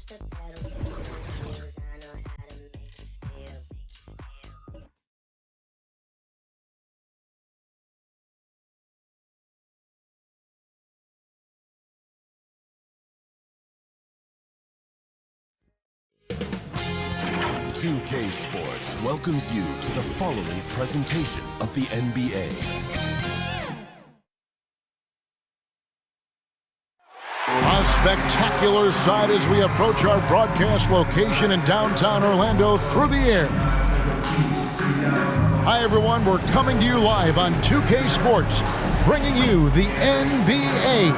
2K Sports welcomes you to the following presentation of the NBA. A spectacular sight as we approach our broadcast location in downtown Orlando through the air. Hi everyone, we're coming to you live on 2K Sports, bringing you the NBA.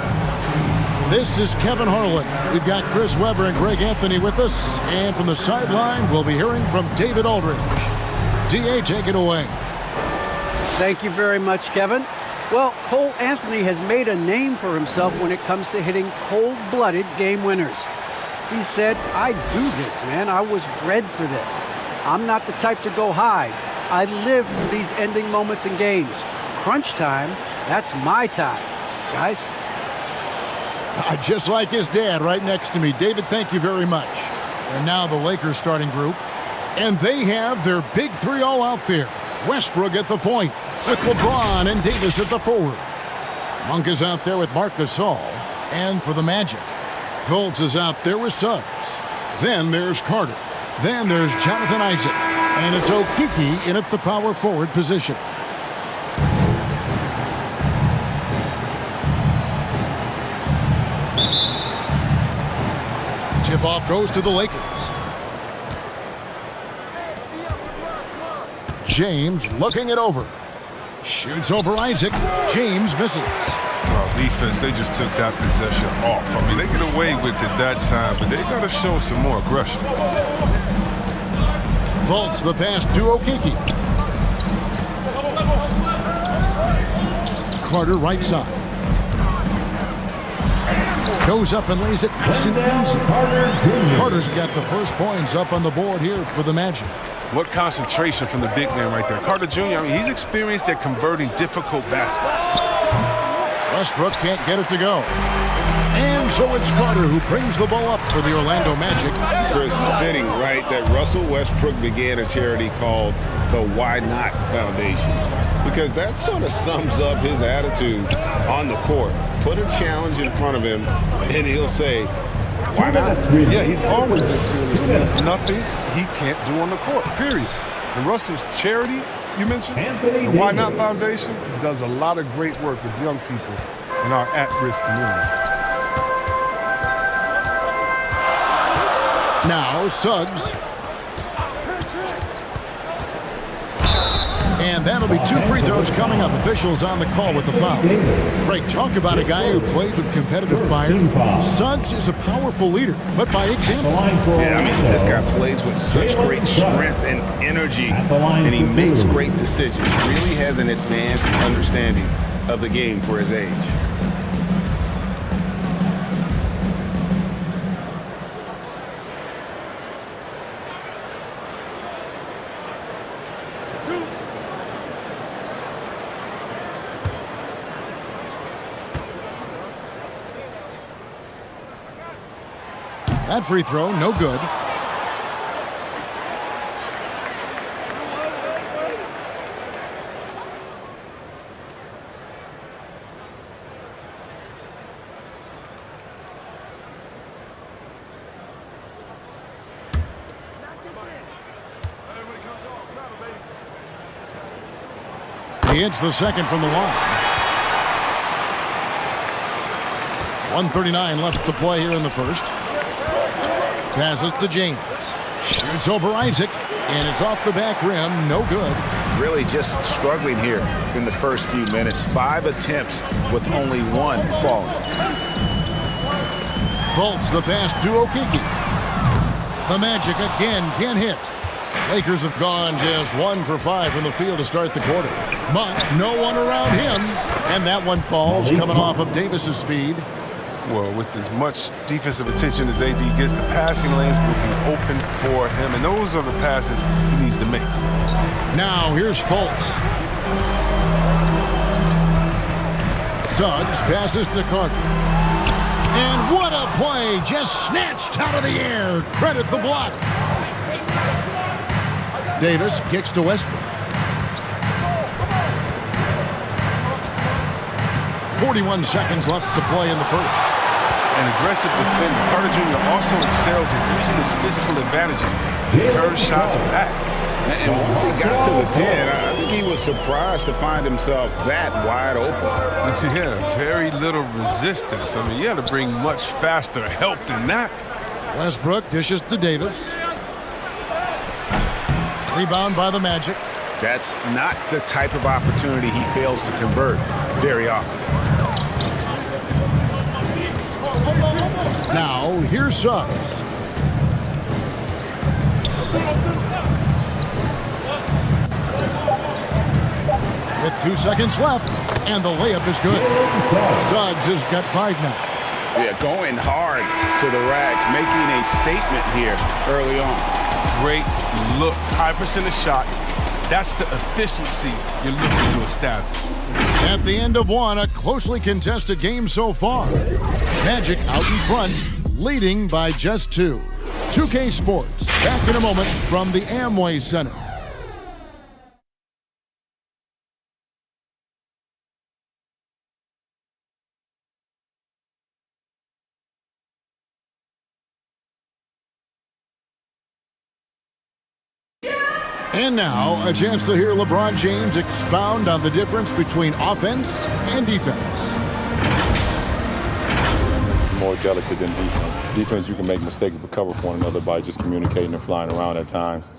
This is Kevin Harlan. We've got Chris Webber and Greg Anthony with us, and from the sideline, we'll be hearing from David Aldridge. DA, take it away. Thank you very much, Kevin. Well, Cole Anthony has made a name for himself when it comes to hitting cold-blooded game winners. He said, I do this, man. I was bred for this. I'm not the type to go hide. I live for these ending moments in games. Crunch time, that's my time. Guys? Just like his dad right next to me. David, thank you very much. And now the Lakers starting group. And they have their big three all out there. Westbrook at the point with LeBron and Davis at the forward. Monk is out there with Marc Gasol. And for the Magic, Fultz is out there with Suggs. Then there's Carter. Then there's Jonathan Isaac. And it's Okeke in at the power forward position. Tip-off goes to the Lakers. James looking it over. Shoots over Isaac. James misses. Well, defense, they just took that possession off. I mean, they get away with it that time, but they got to show some more aggression. Fultz the pass to Okeke. Carter right side. Goes up and lays it nice and easy. Carter's got the first points up on the board here for the Magic. What concentration from the big man right there. Carter Jr., I mean, he's experienced at converting difficult baskets. Westbrook can't get it to go. And so it's Carter who brings the ball up for the Orlando Magic. Chris, fitting, right, that Russell Westbrook began a charity called the Why Not Foundation. Because that sort of sums up his attitude on the court. Put a challenge in front of him, and he'll say, why not? Yeah, he's always been fearless. There's nothing he can't do on the court, period. And Russell's charity, you mentioned, the Why Not Foundation, does a lot of great work with young people in our at-risk communities. Now Suggs. And that'll be two free throws coming up. Officials on the call with the foul. Frank, talk about a guy who plays with competitive fire. Suggs is a powerful leader, but by example. Yeah, I mean, this guy plays with such great strength and energy, and he makes great decisions. Really has an advanced understanding of the game for his age. That free throw, no good. He hits the second from the line. 1:39 left to play here in the first. Passes to James. Shoots over Isaac, and it's off the back rim. No good. Really just struggling here in the first few minutes. 5 attempts with only 1 falling. Fultz the pass to Okeke. The Magic again can't hit. Lakers have gone just 1 for 5 from the field to start the quarter. But no one around him. And that one falls coming off of Davis's feed. Well, with as much defensive attention as AD gets, the passing lanes will be open for him, and those are the passes he needs to make. Now here's Fultz. Suggs passes to Carter. And what a play, just snatched out of the air. Credit the block. Davis kicks to Westbrook. 41 seconds left to play in the first. An aggressive defender, Carter Jr. also excels at using his physical advantages to turn shots back. And once he got to the 10, I think he was surprised to find himself that wide open. Yeah, very little resistance. I mean, you had to bring much faster help than that. Westbrook dishes to Davis. Rebound by the Magic. That's not the type of opportunity he fails to convert very often. Now, here's Suggs. With 2 seconds left, and the layup is good. Suggs has got 5 now. Yeah, going hard to the rack, making a statement here early on. Great look, high percentage shot. That's the efficiency you're looking to establish. At the end of one, a closely contested game so far. Magic out in front, leading by just 2. 2K Sports, back in a moment from the Amway Center. And now, a chance to hear LeBron James expound on the difference between offense and defense. More delicate than defense. Defense, you can make mistakes but cover for one another by just communicating and flying around at times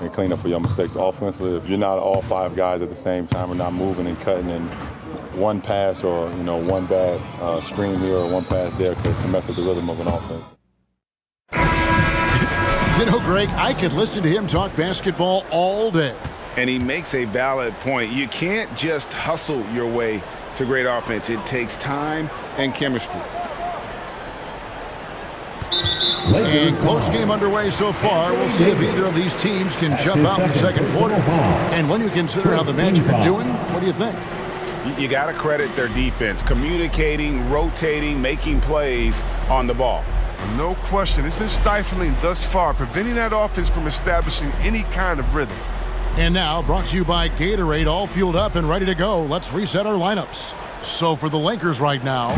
and clean up for your mistakes. Offensively, if you're not all 5 guys at the same time or not moving and cutting, and one pass or one bad screen here or one pass there can mess up the rhythm of an offense. You know, Greg, I could listen to him talk basketball all day. And he makes a valid point. You can't just hustle your way to great offense. It takes time and chemistry. A close game underway so far. We'll see if either of these teams can jump out in the second quarter. And when you consider how the Magic are doing, what do you think? You got to credit their defense, communicating, rotating, making plays on the ball. No question. It's been stifling thus far, preventing that offense from establishing any kind of rhythm. And now, brought to you by Gatorade, all fueled up and ready to go. Let's reset our lineups. So for the Lakers right now,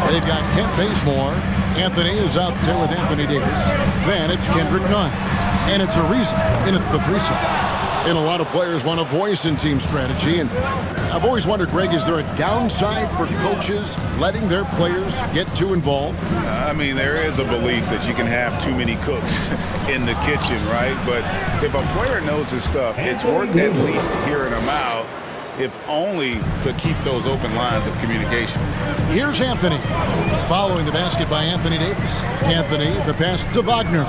they've got Kent Bazemore. Anthony is out there with Anthony Davis. Then it's Kendrick Nunn. And it's Ariza in at the 3 spot. And a lot of players want a voice in team strategy. And I've always wondered, Greg, is there a downside for coaches letting their players get too involved? I mean, there is a belief that you can have too many cooks in the kitchen, right? But if a player knows his stuff, it's worth at least hearing them out, if only to keep those open lines of communication. Here's Anthony. Following the basket by Anthony Davis. Anthony, the pass to Wagner.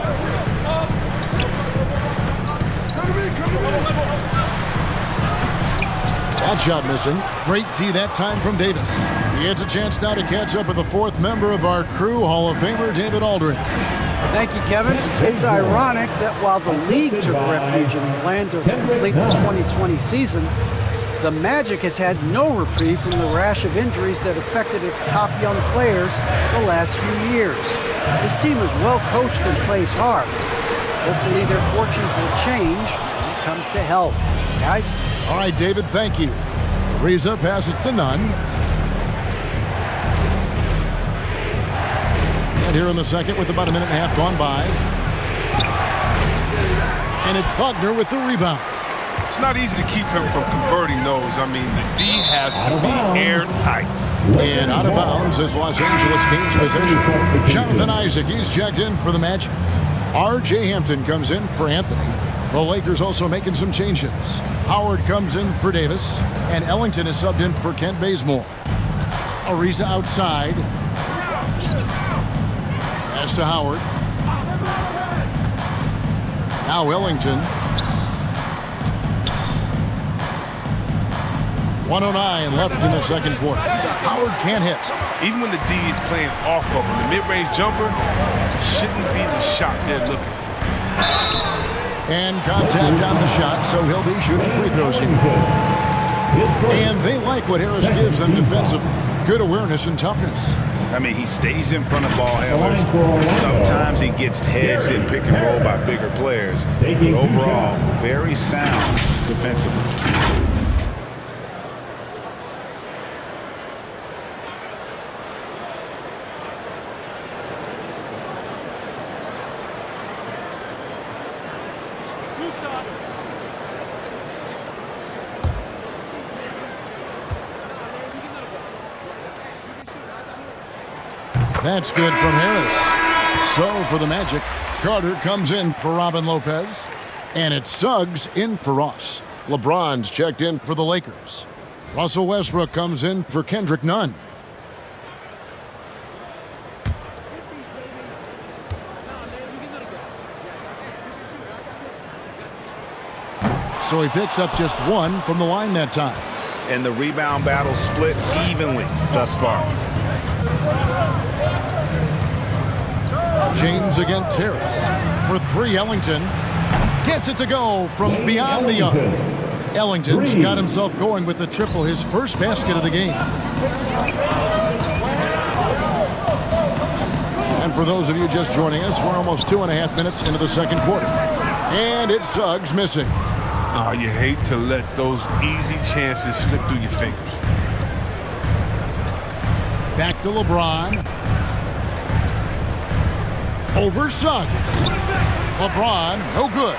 That shot missing. Great D that time from Davis. He gets a chance now to catch up with the 4th member of our crew, Hall of Famer David Aldridge. Thank you, Kevin. It's ironic that while the league took refuge in Orlando to complete the 2020 season, the Magic has had no reprieve from the rash of injuries that affected its top young players the last few years. This team is well coached and plays hard. Hopefully their fortunes will change when it comes to health. Guys? All right, David, thank you. Ariza passes to Nunn. And here in the second with about a minute and a half gone by. And it's Wagner with the rebound. It's not easy to keep him from converting those. I mean, the D has to be airtight. And out of bounds is Los Angeles Kings possession. Jonathan Isaac, he's checked in for the Magic. R.J. Hampton comes in for Anthony. The Lakers also making some changes. Howard comes in for Davis, and Ellington is subbed in for Kent Bazemore. Ariza outside. Pass to Howard. Now Ellington. 1:09 left in the second quarter. Howard can't hit. Even when the D is playing off of him, the mid-range jumper shouldn't be the shot they're looking for. And contact on the shot, so he'll be shooting free throws here. And they like what Harris gives them defensive. Good awareness and toughness. I mean, he stays in front of ball handlers. Sometimes he gets hedged in pick and roll by bigger players. But overall, very sound defensively. That's good from Harris. So for the Magic, Carter comes in for Robin Lopez. And it's Suggs in for Ross. LeBron's checked in for the Lakers. Russell Westbrook comes in for Kendrick Nunn. So he picks up just one from the line that time. And the rebound battle split evenly thus far. James against Harris. For three, Ellington. Gets it to go from beyond the arc. Ellington's got himself going with the triple, his first basket of the game. And for those of you just joining us, we're almost 2.5 minutes into the second quarter. And it's Suggs missing. Oh, you hate to let those easy chances slip through your fingers. Back to LeBron. Over Suggs. LeBron, no good.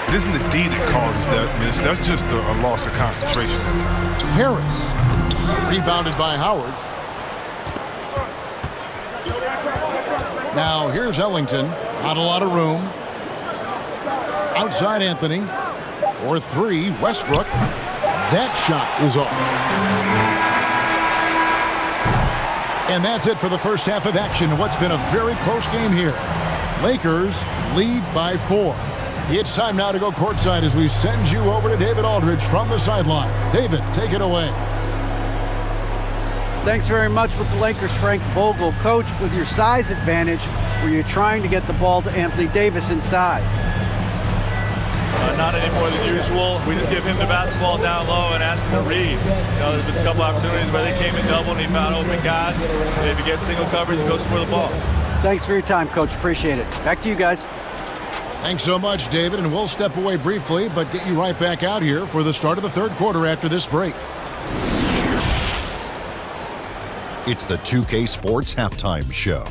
It isn't the D that causes that miss. That's just a loss of concentration at times. Harris. Rebounded by Howard. Now here's Ellington. Not a lot of room. Outside Anthony. For three, Westbrook. That shot is off. And that's it for the first half of action. What's been a very close game here. Lakers lead by 4. It's time now to go courtside as we send you over to David Aldridge from the sideline. David, take it away. Thanks very much with the Lakers, Frank Vogel. Coach, with your size advantage, were you trying to get the ball to Anthony Davis inside? Not any more than usual. We just give him the basketball down low and ask him to read. There's been a couple opportunities where they came in double and he found open guy. And if he gets single coverage, he goes score the ball. Thanks for your time, Coach. Appreciate it. Back to you guys. Thanks so much, David, and we'll step away briefly, but get you right back out here for the start of the third quarter after this break. It's the 2K Sports Halftime Show.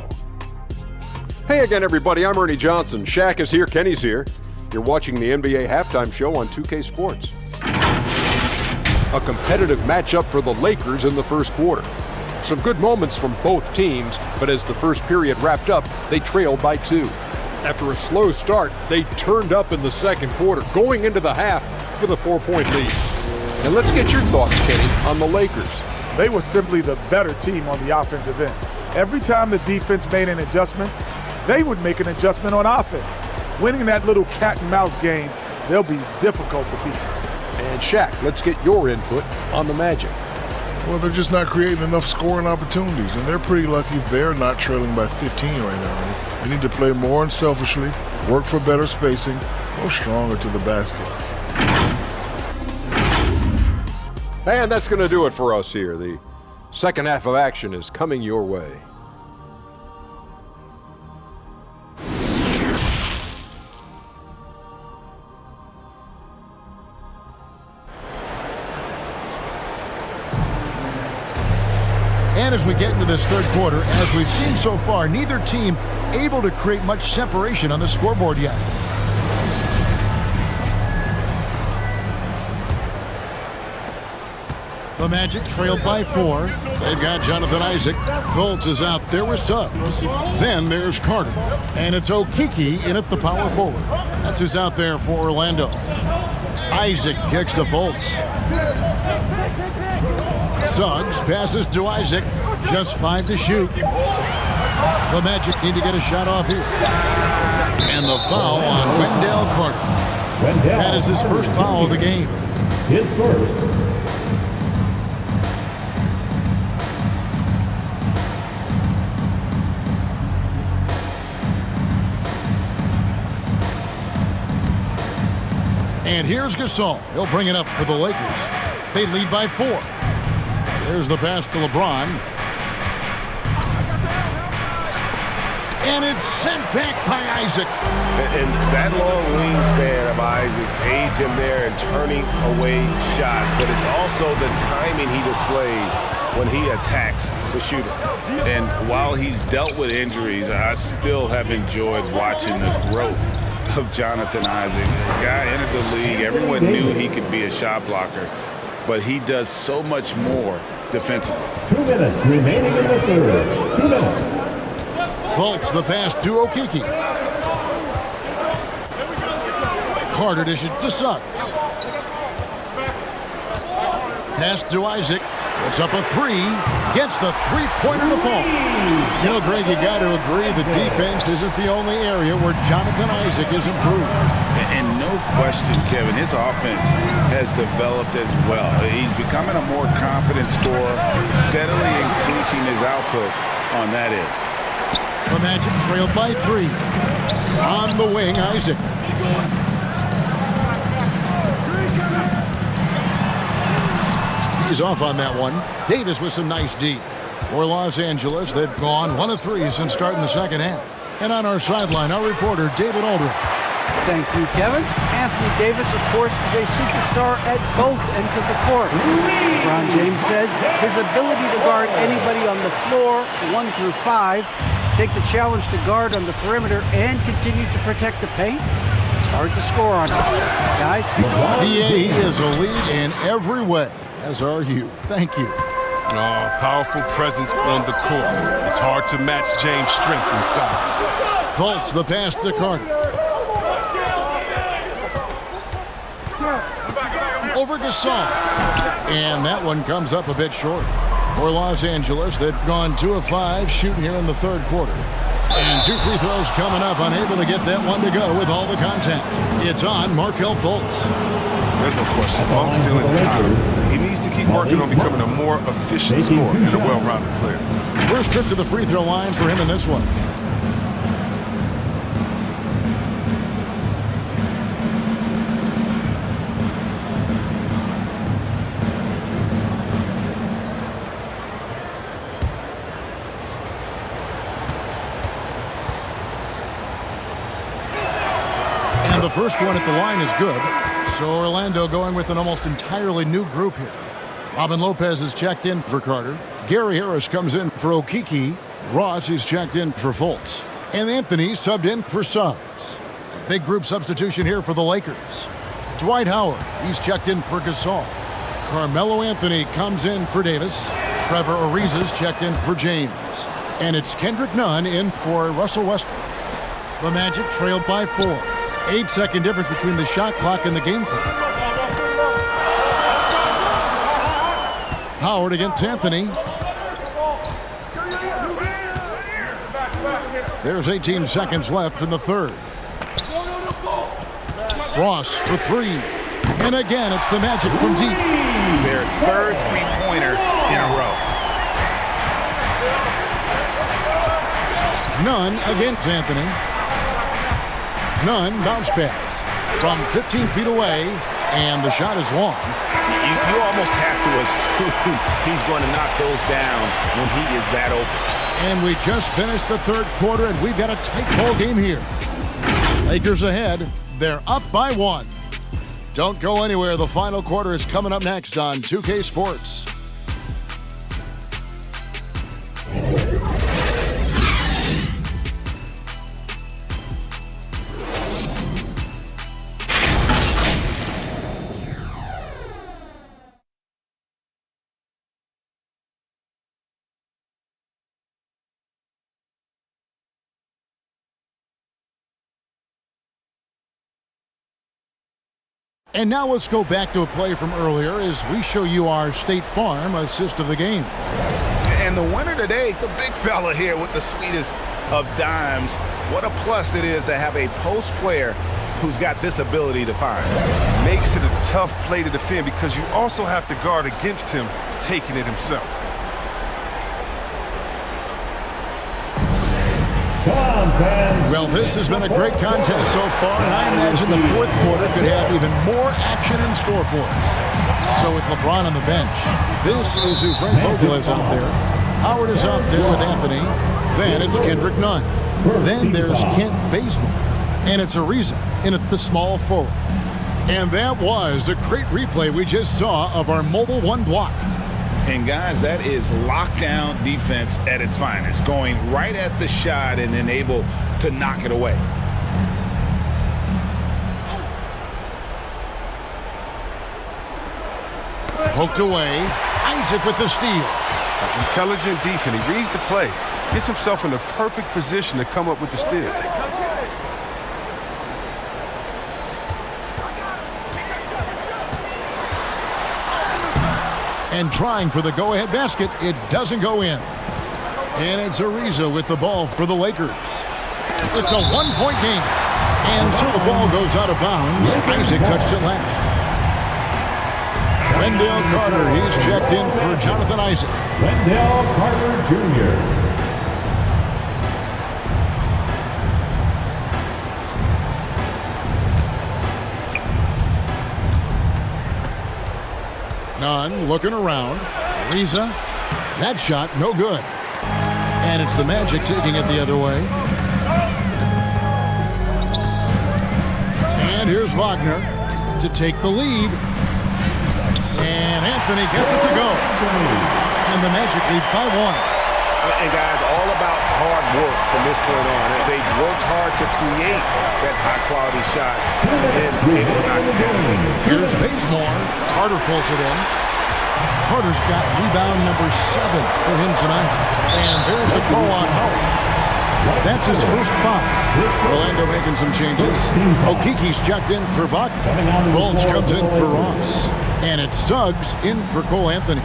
Hey again, everybody. I'm Ernie Johnson. Shaq is here. Kenny's here. You're watching the NBA Halftime Show on 2K Sports. A competitive matchup for the Lakers in the first quarter. Some good moments from both teams, but as the first period wrapped up, they trailed by 2. After a slow start, they turned up in the second quarter, going into the half with a 4-point lead. And let's get your thoughts, Kenny, on the Lakers. They were simply the better team on the offensive end. Every time the defense made an adjustment, they would make an adjustment on offense. Winning that little cat and mouse game, they'll be difficult to beat. And Shaq, let's get your input on the Magic. Well, they're just not creating enough scoring opportunities, and they're pretty lucky they're not trailing by 15 right now. They need to play more unselfishly, work for better spacing, go stronger to the basket. And that's going to do it for us here. The second half of action is coming your way. And as we get into this third quarter, as we've seen so far, neither team able to create much separation on the scoreboard yet. The Magic trailed by 4. They've got Jonathan Isaac. Fultz is out there with Suggs. Then there's Carter. And it's Okeke in at the power forward. That's who's out there for Orlando. Isaac kicks to Fultz. Suggs passes to Isaac. Just 5 to shoot. The Magic need to get a shot off here. And the foul on Wendell Carter. That is his first foul of the game. His first. And here's Gasol. He'll bring it up for the Lakers. They lead by 4. There's the pass to LeBron. And it's sent back by Isaac. And that long wingspan of Isaac aids him there in turning away shots, but it's also the timing he displays when he attacks the shooter. And while he's dealt with injuries, I still have enjoyed watching the growth of Jonathan Isaac. The guy entered the league. Everyone knew he could be a shot blocker, but he does so much more defensively. 2 minutes remaining in the third. 2 minutes. Fultz the pass to Okeke. Carter dishes to Suggs. Pass to Isaac. Puts up a three. Gets the three-pointer to fall. You know, Greg, you got to agree the defense isn't the only area where Jonathan Isaac is improved. And no question, Kevin, his offense has developed as well. He's becoming a more confident scorer, steadily increasing his output on that end. The Magic trailed by 3. On the wing, Isaac. He's off on that one. Davis with some nice D. For Los Angeles, they've gone 1 of 3 since starting the second half. And on our sideline, our reporter, David Aldridge. Thank you, Kevin. Anthony Davis, of course, is a superstar at both ends of the court. LeBron James says his ability to guard anybody on the floor, 1 through 5, take the challenge to guard on the perimeter, and continue to protect the paint, it's hard to score on him. Guys? He is a lead in every way, as are you. Thank you. Powerful presence on the court. It's hard to match James' strength inside. Fultz the pass to Carter. Over Gasol. And that one comes up a bit short. For Los Angeles, they've gone 2 of 5 shooting here in the third quarter. And 2 free throws coming up, unable to get that one to go with all the contact. It's on Markelle Fultz. There's no question. Long ceiling is high. He needs to keep working on becoming a more efficient scorer and a well-rounded player. First trip to the free throw line for him in this one. The first one at the line is good. So Orlando going with an almost entirely new group here. Robin Lopez is checked in for Carter. Gary Harris comes in for Okeke. Ross is checked in for Fultz. And Anthony subbed in for Suggs. A big group substitution here for the Lakers. Dwight Howard, he's checked in for Gasol. Carmelo Anthony comes in for Davis. Trevor Ariza's checked in for James. And it's Kendrick Nunn in for Russell Westbrook. The Magic trailed by 4. 8-second difference between the shot clock and the game clock. Howard against Anthony. There's 18 seconds left in the third. Ross for 3. And again, it's the Magic from deep. Their third three-pointer in a row. Nunn against Anthony. Nunn bounce pass from 15 feet away, and the shot is long. You almost have to assume he's going to knock those down when he is that open. And we just finished the third quarter, and we've got a tight ball game here. Lakers ahead. They're up by 1. Don't go anywhere. The final quarter is coming up next on 2K Sports. And now let's go back to a play from earlier as we show you our State Farm assist of the game. And the winner today, the big fella here with the sweetest of dimes. What a plus it is to have a post player who's got this ability to find. Makes it a tough play to defend because you also have to guard against him taking it himself. Well, this has been a great contest so far, and I imagine the fourth quarter could have even more action in store for us. So with LeBron on the bench, this is who Frank Vogel is out there. Howard is out there with Anthony. Then it's Kendrick Nunn. Then there's Kent Bazemore, and it's 𝗲𝗲𝗀𝗃 in at the small forward. And that was a great replay we just saw of our Mobile One block. And guys, that is lockdown defense at its finest, going right at the shot and then able to knock it away. Poked away. Isaac with the steal. Intelligent defense. He reads the play, gets himself in the perfect position to come up with the steal. And trying for the go-ahead basket, it doesn't go in. And it's 𝗲𝗲𝗀𝗃𝗃 with the ball for the Lakers. It's a one-point game. And so the ball goes out of bounds. Isaac touched it last. Wendell Carter, he's checked in for Jonathan Isaac. Wendell Carter Jr. Nunn looking around. 𝗲𝗲𝗀𝗃𝗃. That shot, no good. And it's the Magic taking it the other way. And here's Wagner to take the lead. And Anthony gets it to go. And the Magic lead by 1. And guys, all about hard work from this point on. They've worked hard to create that high-quality shot and then able to knock it down. Here's Bazemore. Carter pulls it in. Carter's got rebound number 7 for him tonight. And there's the call on Hull. That's his first foul. Orlando making some changes. Okeke's checked in for Wagner. Fultz comes in for Ross. And it's Suggs in for Cole Anthony.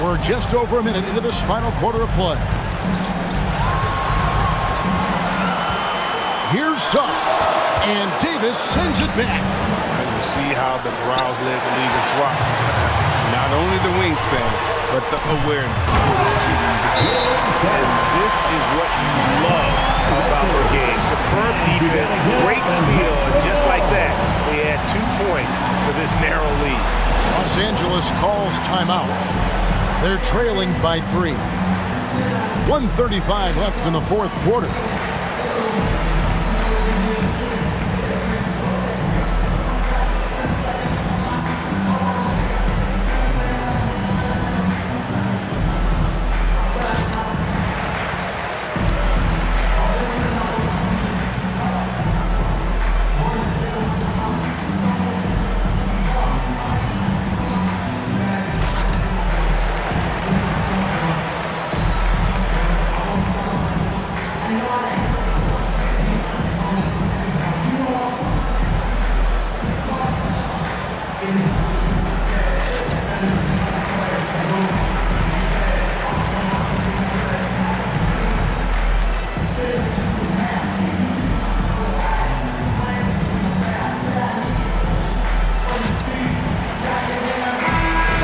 We're just over a minute into this final quarter of play. Here's Suggs. And Davis sends it back. And you see how the Browns led the league in swats. Not only the wingspan, but the awareness. And this is what you love about the game. Superb defense, great steal, and just like that, we add 2 points to this narrow lead. Los Angeles calls timeout. They're trailing by 3. 1:35 left in the fourth quarter.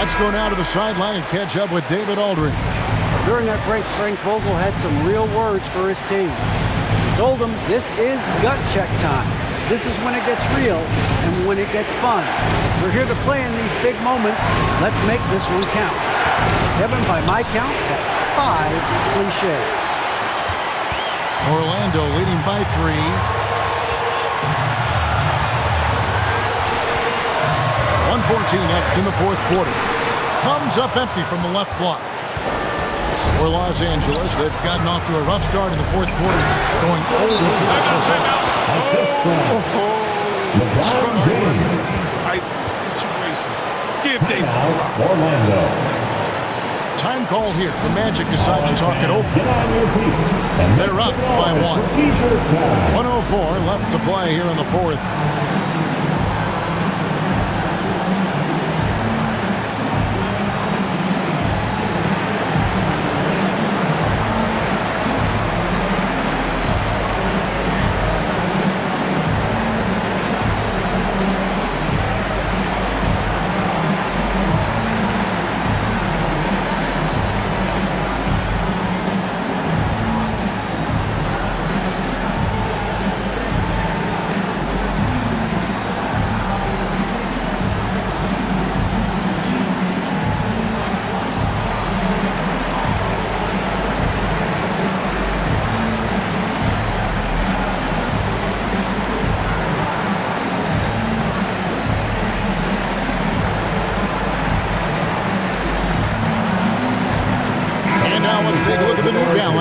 Let's go now to the sideline and catch up with David Aldridge. During that break, Frank Vogel had some real words for his team. He told them this is gut check time. This is when it gets real and when it gets fun. We're here to play in these big moments. Let's make this one count. Kevin, by my count, that's 5 cliches. Orlando leading by 3. .114 left in the fourth quarter. Comes up empty from the left block. For Los Angeles, they've gotten off to a rough start in the fourth quarter, going over so far. LeBron James. These types of situations. Give Davis the rock. Orlando. Time call here. The Magic decide to talk it over. They're up by 1. 1:04 left to play here in the fourth.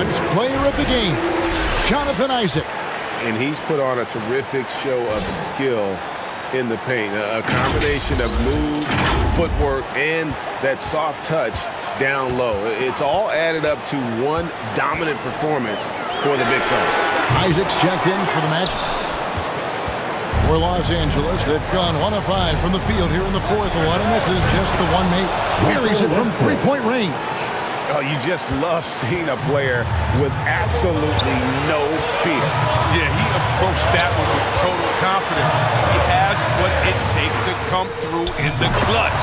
Month's player of the game, Jonathan Isaac. And he's put on a terrific show of skill in the paint. A combination of move, footwork, and that soft touch down low. It's all added up to one dominant performance for the big fella. Isaac's checked in for the Magic. For Los Angeles, they've gone 1 of 5 from the field here in the fourth. A lot of misses, just the one mate. Buries it from three-point range. Oh, you just love seeing a player with absolutely no fear. Yeah, he approached that one with total confidence. He has what it takes to come through in the clutch.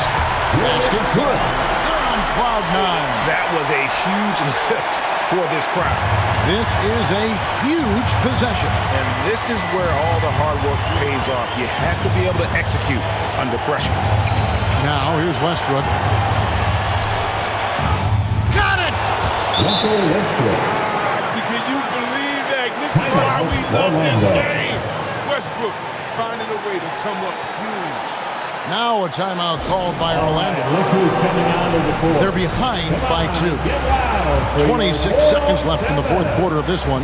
Basket good. They're on cloud 9. That was a huge lift for this crowd. This is a huge possession. And this is where all the hard work pays off. You have to be able to execute under pressure. Now, here's Westbrook. Got it! Westbrook. Can you believe that? This is why we love this game. Westbrook finding a way to come up huge. Now a timeout called by Orlando. Look who's coming out of the court. They're behind by 2. 26 seconds left in the fourth quarter of this one.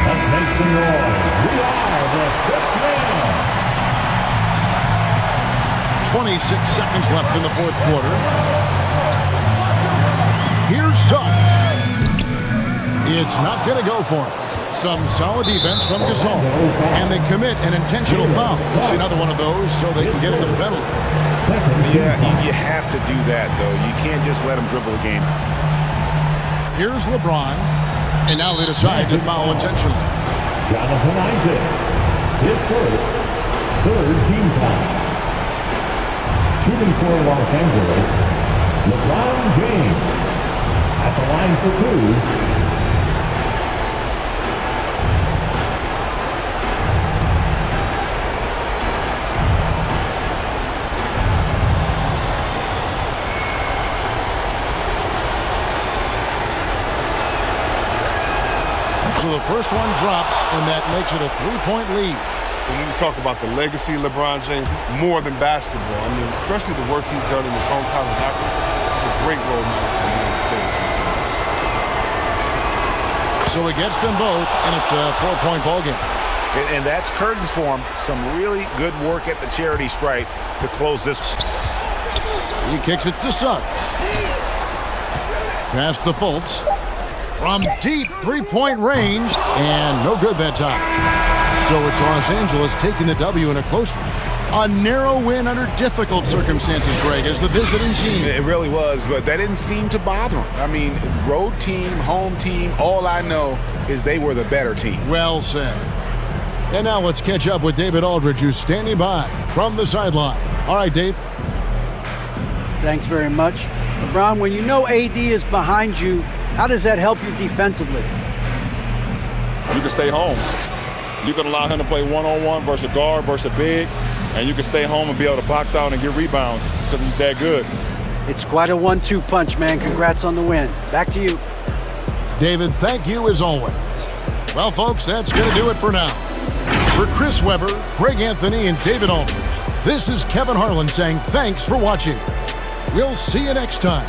Let's make some noise. We are the sixth man. 26 seconds left in the fourth quarter. Here's Suggs. It's not going to go for him. Some solid defense from Gasol. And they commit an intentional foul. See another one of those so they can get into the penalty. Yeah, you have to do that, though. You can't just let them dribble the game. Here's LeBron. And now they decide to foul intentionally. Jonathan Isaac. His first, third team foul. Shooting for Los Angeles, LeBron James. At the line for 2. So the first one drops, and that makes it a 3-point lead. When you talk about the legacy of LeBron James, it's more than basketball. I mean, especially the work he's done in his hometown of Akron. It's a great role model for the young players. So it gets them both, and it's a 4-point ball game. And that's curtains for him. Some really good work at the charity stripe to close this. He kicks it to Suggs. Pass to Fultz. From deep 3-point range, and no good that time. So it's Los Angeles taking the W in a close one. A narrow win under difficult circumstances, Greg, as the visiting team. It really was, but that didn't seem to bother him. I mean, road team, home team, all I know is they were the better team. Well said. And now let's catch up with David Aldridge, who's standing by from the sideline. All right, Dave. Thanks very much. LeBron, when you know AD is behind you, how does that help you defensively? You can stay home. You can allow him to play one-on-one versus a guard versus a big, and you can stay home and be able to box out and get rebounds because he's that good. It's quite a 1-2 punch, man. Congrats on the win. Back to you. David, thank you as always. Well, folks, that's going to do it for now. For Chris Webber, Greg Anthony, and David Aldridge, this is Kevin Harlan saying thanks for watching. We'll see you next time.